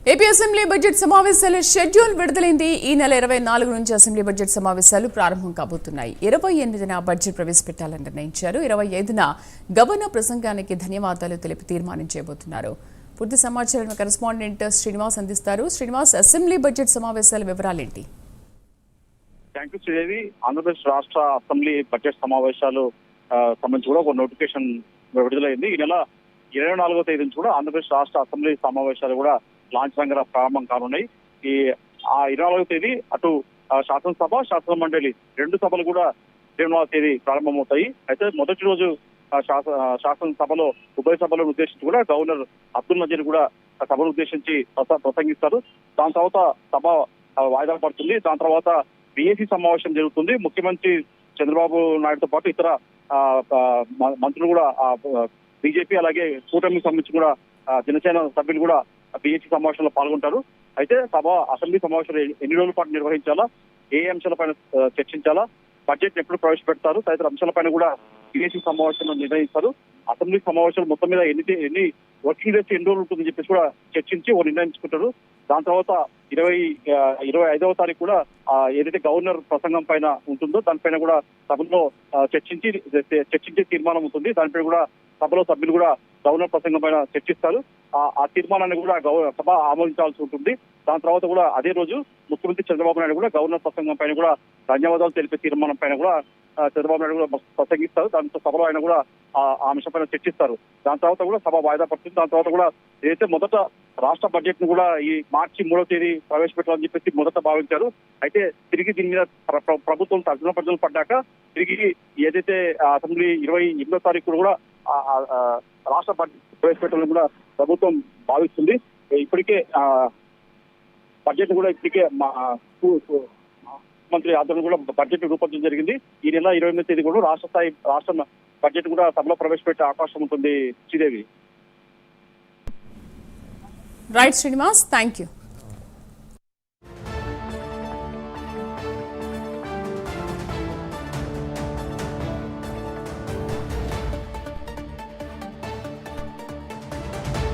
AP assembly budget సమావేశాల schedule విడుదలైంది. ఈ నెల 24 నుంచి అసెంబ్లీ బడ్జెట్ సమావేశాలు ప్రారంభం కాబోతున్నాయి. 28న బడ్జెట్ ప్రవేశపెట్టాలని నిర్ణయించారు. 25న గవర్నర్ ప్రసంగానికి ధన్యవాదాలు తెలిపి తీర్మానం చేయబోతున్నారు. పూర్తి సమాచారం కరెస్పాండెంట్ శ్రీనివాస్ అందిస్తారు. శ్రీనివాస్, అసెంబ్లీ బడ్జెట్ సమావేశాల వివరాలేంటి? Thank you Sridevi. ఆంధ్రప్రదేశ్ రాష్ట్ర అసెంబ్లీ బడ్జెట్ సమావేశాలు సంబంధించి కూడా ఒక నోటిఫికేషన్ విడుదలైంది. ఈ నెల 24వ తేదీ నుంచి కూడా ఆంధ్రప్రదేశ్ రాష్ట్ర అసెంబ్లీ సమావేశాలు కూడా లాంఛనంగా ప్రారంభం కానున్నాయి. ఈ 24వ తేదీ అటు శాసనసభ, శాసన మండలి రెండు సభలు కూడా 24వ తేదీ ప్రారంభమవుతాయి. అయితే మొదటి రోజు శాసనసభలో ఉభయ సభలను ఉద్దేశించి కూడా గవర్నర్ అబ్దుల్ నజీర్ కూడా సభను ఉద్దేశించి ప్రసంగిస్తారు. దాని తర్వాత సభ వాయిదా పడుతుంది. దాని తర్వాత బీఏసీ సమావేశం జరుగుతుంది. ముఖ్యమంత్రి చంద్రబాబు నాయుడుతో పాటు ఇతర మంత్రులు కూడా బీజేపీ అలాగే కూటమికి సంబంధించి కూడా జనసేన సభ్యులు కూడా బీఏసీ సమావేశంలో పాల్గొంటారు. అయితే అసెంబ్లీ సమావేశాలు ఎన్ని రోజుల పాటు నిర్వహించాలా, ఏ అంశాలపైన చర్చించాలా, బడ్జెట్ ఎప్పుడు ప్రవేశపెడతారు తదితర అంశాలపైన కూడా బీఏసీ సమావేశంలో నిర్ణయిస్తారు. అసెంబ్లీ సమావేశాలు మొత్తం మీద ఎన్ని వర్కింగ్ డేస్ ఎన్ని రోజులు ఉంటుందని చెప్పేసి కూడా చర్చించి నిర్ణయించుకుంటారు. దాని తర్వాత 25వ తారీఖు కూడా ఏదైతే గవర్నర్ ప్రసంగం పైన ఉంటుందో దానిపైన కూడా సభలో చర్చించే తీర్మానం ఉంటుంది. దానిపైన కూడా సభలో సభ్యులు కూడా గవర్నర్ ప్రసంగం పైన చర్చిస్తారు. ఆ తీర్మానాన్ని కూడా సభ ఆమోదించాల్సి ఉంటుంది. దాని తర్వాత కూడా అదే రోజు ముఖ్యమంత్రి చంద్రబాబు నాయుడు కూడా గవర్నర్ ప్రసంగం పైన కూడా ధన్యవాదాలు తెలిపే తీర్మానం పైన కూడా చంద్రబాబు నాయుడు కూడా ప్రసంగిస్తారు. దాంతో సభలో ఆయన కూడా ఆ అంశం పైన చర్చిస్తారు. దాని తర్వాత కూడా సభ వాయిదా పడుతుంది. దాని తర్వాత కూడా ఏదైతే మొదట రాష్ట్ర బడ్జెట్ ను కూడా ఈ మార్చి 3వ తేదీ ప్రవేశపెట్టాలని చెప్పేసి మొదట భావించారు. అయితే తిరిగి దీని మీద ప్రభుత్వం తర్జన ప్రజలు పడ్డాక తిరిగి ఏదైతే అసెంబ్లీ 28వ తారీఖు కూడా రాష్ట్ర బడ్జెట్ ప్రవేశపెట్టాలని కూడా ప్రభుత్వం భావిస్తుంది. ఇప్పటికే బడ్జెట్ కూడా మంత్రి ఆధ్వర్యంలో కూడా బడ్జెట్ రూపొందించడం జరిగింది. ఈ నెల 28వ తేదీ కూడా రాష్ట్ర బడ్జెట్ కూడా సభలో ప్రవేశపెట్టే అవకాశం ఉంటుంది. Sridevi. Right Srinivas, thank you.